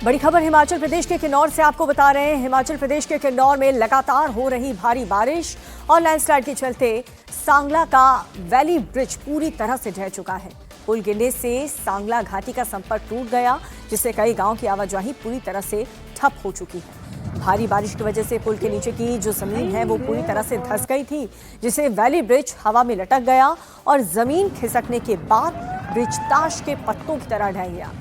बड़ी खबर हिमाचल प्रदेश के किन्नौर से आपको बता रहे हैं। हिमाचल प्रदेश के किन्नौर में लगातार हो रही भारी बारिश और लैंडस्लाइड के चलते सांगला का वैली ब्रिज पूरी तरह से ढह चुका है। पुल गिरने से सांगला घाटी का संपर्क टूट गया, जिससे कई गांव की आवाजाही पूरी तरह से ठप हो चुकी है। भारी बारिश की वजह से पुल के नीचे की जो जमीन है वो पूरी तरह से धंस गई थी, जिससे वैली ब्रिज हवा में लटक गया और जमीन खिसकने के बाद ब्रिज ताश के पत्तों की तरह ढह गया।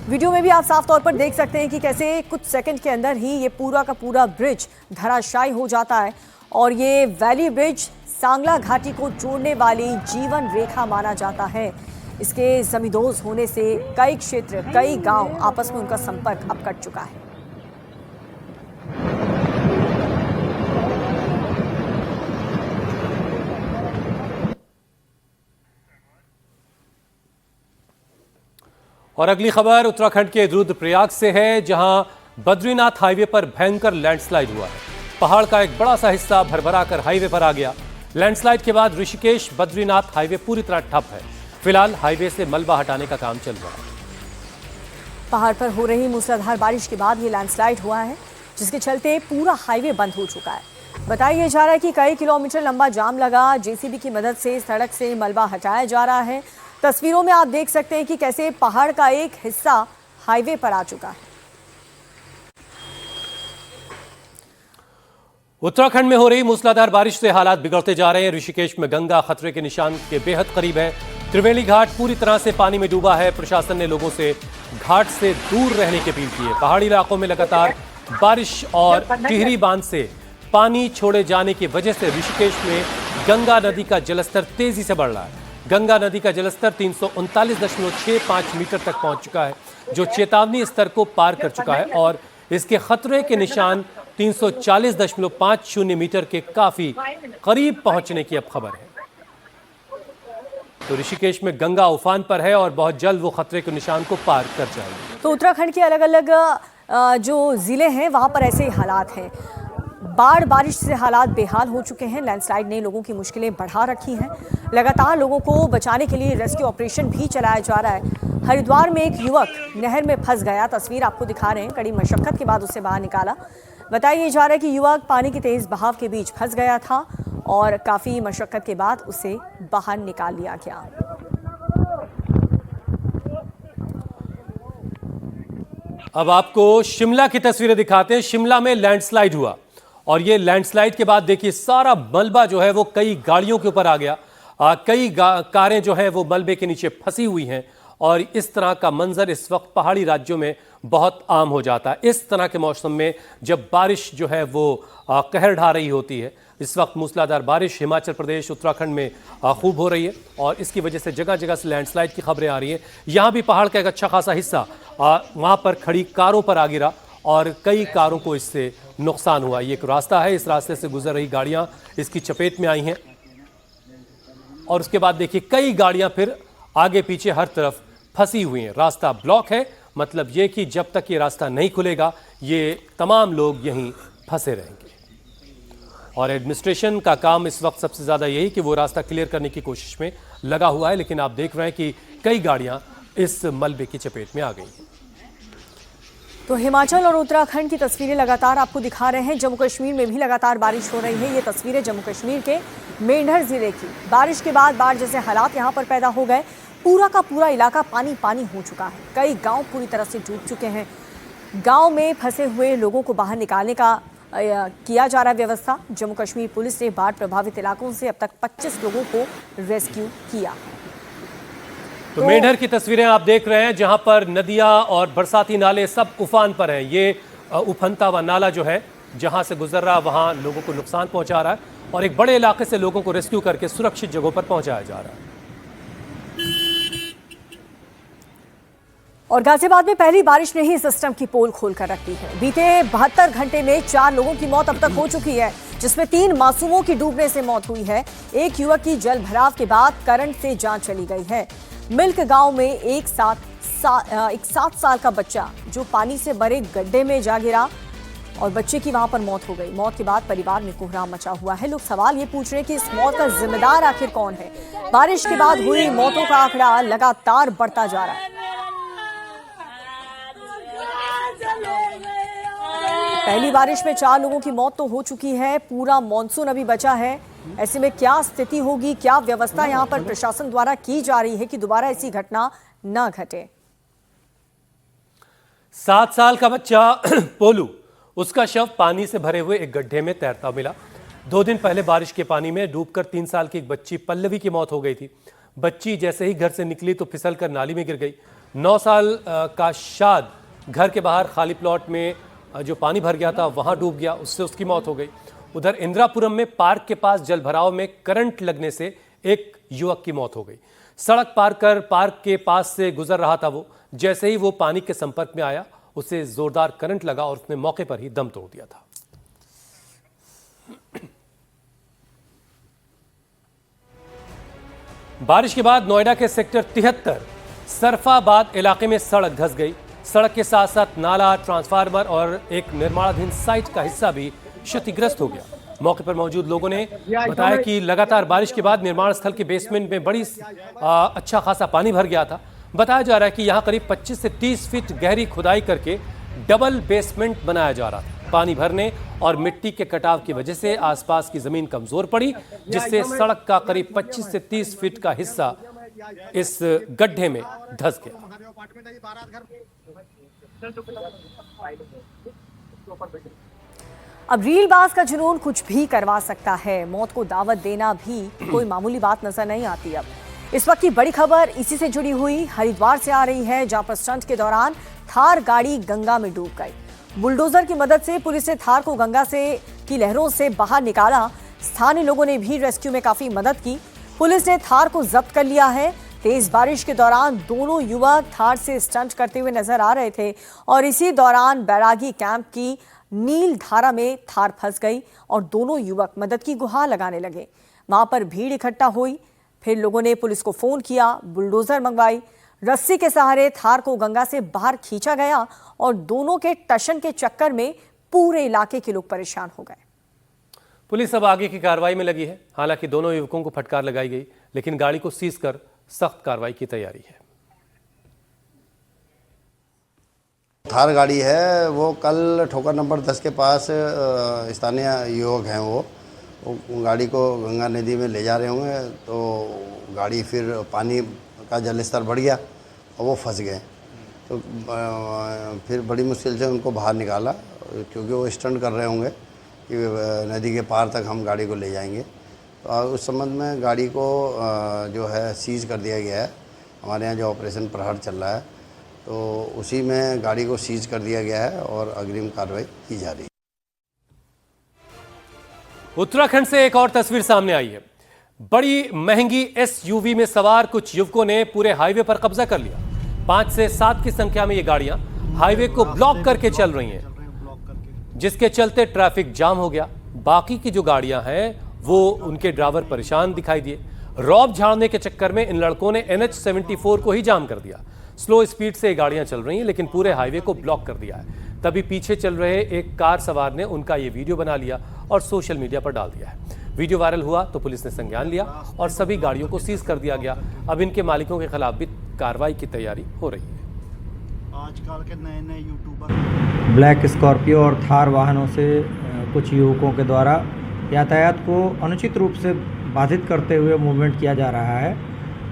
वीडियो में भी आप साफ तौर पर देख सकते हैं कि कैसे कुछ सेकंड के अंदर ही ये पूरा का पूरा ब्रिज धराशायी हो जाता है। और ये वैली ब्रिज सांगला घाटी को जोड़ने वाली जीवन रेखा माना जाता है। इसके जमींदोज होने से कई क्षेत्र, कई गांव आपस में उनका संपर्क अब कट चुका है। और अगली खबर उत्तराखंड के रुद्रप्रयाग से है, जहां बद्रीनाथ हाईवे पर भयंकर लैंडस्लाइड हुआ है। पहाड़ का एक बड़ा सा हिस्सा भरभरा कर हाईवे पर आ गया। लैंडस्लाइड के बाद ऋषिकेश बद्रीनाथ हाईवे पूरी तरह ठप है। फिलहाल हाईवे से मलबा हटाने का काम चल रहा है। पहाड़ पर हो रही मूसलाधार बारिश के बाद ये लैंडस्लाइड हुआ है, जिसके चलते पूरा हाईवे बंद हो चुका है। बताया जा रहा है कि कई किलोमीटर लंबा जाम लगा। जेसीबी की मदद से सड़क से मलबा हटाया जा रहा है। तस्वीरों में आप देख सकते हैं कि कैसे पहाड़ का एक हिस्सा हाईवे पर आ चुका है। उत्तराखंड में हो रही मूसलाधार बारिश से हालात बिगड़ते जा रहे हैं। ऋषिकेश में गंगा खतरे के निशान के बेहद करीब है। त्रिवेणी घाट पूरी तरह से पानी में डूबा है। प्रशासन ने लोगों से घाट से दूर रहने की अपील की है। पहाड़ी इलाकों में लगातार बारिश और टिहरी बांध से पानी छोड़े जाने की वजह से ऋषिकेश में गंगा नदी का जलस्तर तेजी से बढ़ रहा है। गंगा नदी का जलस्तर 339.65 मीटर तक पहुंच चुका है, जो चेतावनी स्तर को पार कर चुका है और इसके खतरे के निशान 340.50 मीटर के काफी करीब पहुंचने की अब खबर है। तो ऋषिकेश में गंगा उफान पर है और बहुत जल्द वो खतरे के निशान को पार कर जाएगी। तो उत्तराखंड के अलग अलग जो जिले हैं वहां पर ऐसे ही हालात हैं। बाढ़ बारिश से हालात बेहाल हो चुके हैं। लैंडस्लाइड ने लोगों की मुश्किलें बढ़ा रखी हैं। लगातार लोगों को बचाने के लिए रेस्क्यू ऑपरेशन भी चलाया जा रहा है। हरिद्वार में एक युवक नहर में फंस गया। तस्वीर आपको दिखा रहे हैं। कड़ी मशक्कत के बाद उसे बाहर निकाला। बताया जा रहा है कि युवक पानी के तेज बहाव के बीच फंस गया था और काफी मशक्कत के बाद उसे बाहर निकाल लिया गया। अब आपको शिमला की तस्वीरें दिखाते हैं। शिमला में लैंडस्लाइड हुआ और ये लैंडस्लाइड के बाद देखिए सारा मलबा जो है वो कई गाड़ियों के ऊपर आ गया। कई कारें जो हैं वो मलबे के नीचे फंसी हुई हैं और इस तरह का मंजर इस वक्त पहाड़ी राज्यों में बहुत आम हो जाता है। इस तरह के मौसम में जब बारिश जो है वो कहर ढा रही होती है। इस वक्त मूसलाधार बारिश हिमाचल प्रदेश, उत्तराखंड में खूब हो रही है और इसकी वजह से जगह जगह से लैंडस्लाइड की खबरें आ रही हैं। यहाँ भी पहाड़ का एक अच्छा खासा हिस्सा वहाँ पर खड़ी कारों पर आ गिरा और कई कारों को इससे नुकसान हुआ। ये एक रास्ता है, इस रास्ते से गुजर रही गाड़ियां इसकी चपेट में आई हैं और उसके बाद देखिए कई गाड़ियां फिर आगे पीछे हर तरफ फंसी हुई हैं। रास्ता ब्लॉक है, मतलब ये कि जब तक ये रास्ता नहीं खुलेगा ये तमाम लोग यहीं फंसे रहेंगे। और एडमिनिस्ट्रेशन का काम इस वक्त सबसे ज़्यादा यही कि वो रास्ता क्लियर करने की कोशिश में लगा हुआ है, लेकिन आप देख रहे हैं कि कई गाड़ियां इस मलबे की चपेट में आ गई हैं। तो हिमाचल और उत्तराखंड की तस्वीरें लगातार आपको दिखा रहे हैं। जम्मू कश्मीर में भी लगातार बारिश हो रही है। ये तस्वीरें जम्मू कश्मीर के मेंढर जिले की। बारिश के बाद बाढ़ जैसे हालात यहाँ पर पैदा हो गए। पूरा का पूरा इलाका पानी पानी हो चुका है। कई गांव पूरी तरह से डूब चुके हैं। गांव में फंसे हुए लोगों को बाहर निकालने का किया जा रहा है व्यवस्था। जम्मू कश्मीर पुलिस ने बाढ़ प्रभावित इलाकों से अब तक 25 लोगों को रेस्क्यू किया। तो मेंढर की तस्वीरें आप देख रहे हैं, जहां पर नदियां और बरसाती नाले सब उफान पर हैं। ये उफनता हुआ नाला जो है जहां से गुजर रहा वहां लोगों को नुकसान पहुंचा रहा है और एक बड़े इलाके से लोगों को रेस्क्यू करके सुरक्षित जगहों पर पहुंचाया जा रहा है। और गाजियाबाद में पहली बारिश ने ही सिस्टम की पोल खोलकर रख दी है। बीते 72 घंटे में 4 लोगों की मौत अब तक हो चुकी है, जिसमें 3 मासूमों की डूबने से मौत हुई है। एक युवक की जल भराव के बाद करंट से जान चली गई है। मिल्क गांव में एक 7 साल का बच्चा जो पानी से भरे गड्ढे में जा गिरा और बच्चे की वहां पर मौत हो गई। मौत के बाद परिवार में कोहराम मचा हुआ है। लोग सवाल ये पूछ रहे हैं कि इस मौत का जिम्मेदार आखिर कौन है। बारिश के बाद हुई मौतों का आंकड़ा लगातार बढ़ता जा रहा है। पहली बारिश में 4 लोगों की मौत तो हो चुकी है, पूरा मानसून अभी बचा है। ऐसे में क्या स्थिति होगी, क्या व्यवस्था यहाँ पर प्रशासन द्वारा की जा रही है कि दोबारा ऐसी घटना न घटे? 7 साल का बच्चा पोलू, उसका शव पानी से भरे हुए एक गड्ढे में तैरता मिला। 2 दिन पहले बारिश के पानी में डूबकर 3 साल की एक बच्ची पल्लवी की मौत हो गई थी। बच्ची जैसे ही घर से निकली तो फिसलकर नाली में गिर गई। 9 साल का शाद घर के बाहर खाली प्लॉट में जो पानी भर गया था वहां डूब गया, उससे उसकी मौत हो गई। उधर इंदिरापुरम में पार्क के पास जलभराव में करंट लगने से एक युवक की मौत हो गई। सड़क पार कर पार्क के पास से गुजर रहा था वो, जैसे ही वो पानी के संपर्क में आया उसे जोरदार करंट लगा और उसने मौके पर ही दम तोड़ दिया था। बारिश के बाद नोएडा के सेक्टर 73 सरफाबाद इलाके में सड़क धंस गई। सड़क के साथ साथ नाला, ट्रांसफार्मर और एक निर्माणाधीन साइट का हिस्सा भी क्षतिग्रस्त हो गया। मौके पर मौजूद लोगों ने बताया कि लगातार बारिश के बाद निर्माण स्थल के बेसमेंट में बड़ी अच्छा खासा पानी भर गया था। बताया जा रहा है कि यहां करीब 25 से 30 फीट गहरी खुदाई करके डबल बेसमेंट बनाया जा रहा था। पानी भरने और मिट्टी के कटाव की वजह से आसपास की जमीन कमजोर पड़ी, जिससे सड़क का करीब 25 से 30 फीट का हिस्सा इस गड्ढे में धंस गया। अब रीलबाज का जुनून कुछ भी करवा सकता है। मौत को दावत देना भी कोई मामूली बात नजर नहीं आती। अब इस वक्त की बड़ी खबर इसी से जुड़ी हुई हरिद्वार से आ रही है, जहां पर स्टंट के दौरान थार गाड़ी गंगा में डूब गई। बुलडोजर की मदद से पुलिस ने थार को गंगा की लहरों से बाहर निकाला। स्थानीय लोगों ने भी रेस्क्यू में काफी मदद की। पुलिस ने थार को जब्त कर लिया है। तेज बारिश के दौरान दोनों युवक थार से स्टंट करते हुए नजर आ रहे थे और इसी दौरान बैरागी कैंप की नील धारा में थार फंस गई और दोनों युवक मदद की गुहार लगाने लगे। वहां पर भीड़ इकट्ठा हुई, फिर लोगों ने पुलिस को फोन किया, बुलडोजर मंगवाई। रस्सी के सहारे थार को गंगा से बाहर खींचा गया और दोनों के टशन के चक्कर में पूरे इलाके के लोग परेशान हो गए। पुलिस अब आगे की कार्रवाई में लगी है। हालांकि दोनों युवकों को फटकार लगाई गई, लेकिन गाड़ी को सीज कर सख्त कार्रवाई की तैयारी है। थार गाड़ी है, वो कल ठोकर नंबर 10 के पास स्थानीय युवक हैं वो गाड़ी को गंगा नदी में ले जा रहे होंगे, तो गाड़ी फिर पानी का जल स्तर बढ़ गया और वो फंस गए। तो फिर बड़ी मुश्किल से उनको बाहर निकाला, क्योंकि वो स्टंट कर रहे होंगे कि नदी के पार तक हम गाड़ी को ले जाएंगे। तो उस संबंध में गाड़ी को जो है सीज कर दिया गया है। हमारे यहाँ जो ऑपरेशन प्रहार चल रहा है, तो उसी में गाड़ी को सीज कर दिया गया है और अग्रिम कार्रवाई की जा रही है। उत्तराखंड से एक और तस्वीर सामने आई है। बड़ी महंगी एसयूवी में सवार कुछ युवकों ने पूरे हाईवे पर कब्जा कर लिया। 5 से 7 की संख्या में ये गाड़ियां हाईवे को ब्लॉक करके चल रही हैं, जिसके चलते ट्रैफिक जाम हो गया। बाकी की जो गाड़ियां हैं वो उनके ड्राइवर परेशान दिखाई दिए। रौब झाड़ने के चक्कर में इन लड़कों ने NH74 को ही जाम कर दिया। स्लो स्पीड से गाड़ियां चल रही हैं, लेकिन पूरे हाईवे को ब्लॉक कर दिया है। तभी पीछे चल रहे एक कार सवार ने उनका ये वीडियो बना लिया और सोशल मीडिया पर डाल दिया है। वीडियो वायरल हुआ तो पुलिस ने संज्ञान लिया और सभी गाड़ियों को सीज कर दिया गया। अब इनके मालिकों के खिलाफ भी कार्रवाई की तैयारी हो रही है। आजकल के नए यूट्यूबर ब्लैक स्कॉर्पियो और थार वाहनों से कुछ युवकों के द्वारा यातायात को अनुचित रूप से बाधित करते हुए मूवमेंट किया जा रहा है,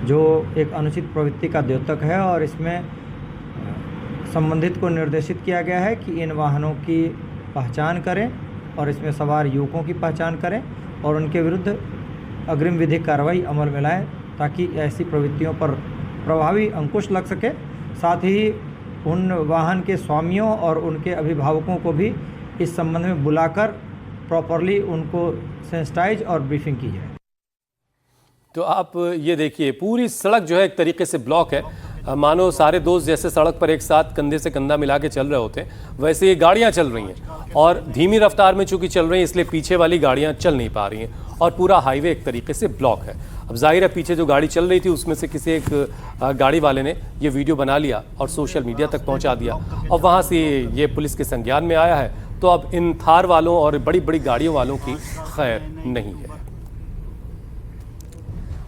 जो एक अनुचित प्रवृत्ति का द्योतक है। और इसमें संबंधित को निर्देशित किया गया है कि इन वाहनों की पहचान करें और इसमें सवार युवकों की पहचान करें और उनके विरुद्ध अग्रिम विधिक कार्रवाई अमल में लाएं, ताकि ऐसी प्रवृत्तियों पर प्रभावी अंकुश लग सके। साथ ही उन वाहन के स्वामियों और उनके अभिभावकों को भी इस संबंध में बुलाकर प्रॉपरली उनको सेंसिटाइज और ब्रीफिंग की जाए। तो आप ये देखिए, पूरी सड़क जो है एक तरीके से ब्लॉक है। मानो सारे दोस्त जैसे सड़क पर एक साथ कंधे से कंधा मिला के चल रहे होते हैं, वैसे ये गाड़ियां चल रही हैं और धीमी रफ्तार में चूंकि चल रही हैं, इसलिए पीछे वाली गाड़ियां चल नहीं पा रही हैं और पूरा हाईवे एक तरीके से ब्लॉक है। अब जाहिर है पीछे जो गाड़ी चल रही थी उसमें से किसी एक गाड़ी वाले ने ये वीडियो बना लिया और सोशल मीडिया तक पहुंचा दिया और वहां से ये पुलिस के संज्ञान में आया है। तो अब इन थार वालों और बड़ी बड़ी गाड़ियों वालों की खैर नहीं है।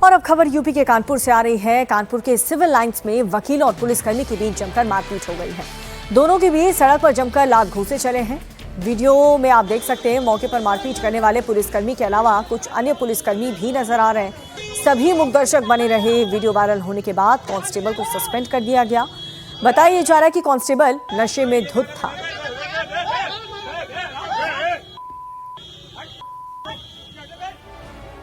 और अब खबर यूपी के कानपुर से आ रही है। कानपुर के सिविल लाइंस में वकील और पुलिसकर्मी के बीच जमकर मारपीट हो गई है। दोनों के बीच सड़क पर जमकर लात घूंसे चले हैं। वीडियो में आप देख सकते हैं मौके पर मारपीट करने वाले पुलिसकर्मी के अलावा कुछ अन्य पुलिसकर्मी भी नजर आ रहे हैं। सभी मूकदर्शक बने रहे। वीडियो वायरल होने के बाद कांस्टेबल को सस्पेंड कर दिया गया। बताया जा रहा है कि कांस्टेबल नशे में धुत था।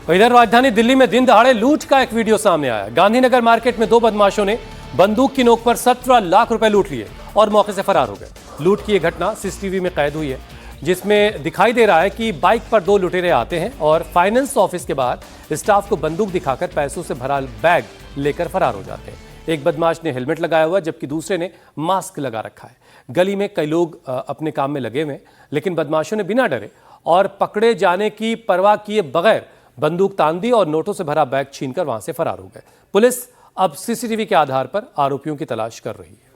इधर राजधानी दिल्ली में दिन दहाड़े लूट का एक वीडियो सामने आया। गांधीनगर मार्केट में दो बदमाशों ने बंदूक की नोक पर 17 लाख रुपए लूट लिए और मौके से फरार हो गए। लूट की यह घटना सीसीटीवी में कैद हुई है, जिसमें दिखाई दे रहा है कि बाइक पर दो लुटेरे आते हैं और फाइनेंस ऑफिस के बाहर स्टाफ को बंदूक दिखाकर पैसों से भरा बैग लेकर फरार हो जाते हैं। एक बदमाश ने हेलमेट लगाया हुआ जबकि दूसरे ने मास्क लगा रखा है। गली में कई लोग अपने काम में लगे हुए, लेकिन बदमाशों ने बिना डरे और पकड़े जाने की परवाह किए बगैर बंदूक तान दी और नोटों से भरा बैग छीनकर वहां से फरार हो गए। पुलिस अब सीसीटीवी के आधार पर आरोपियों की तलाश कर रही है।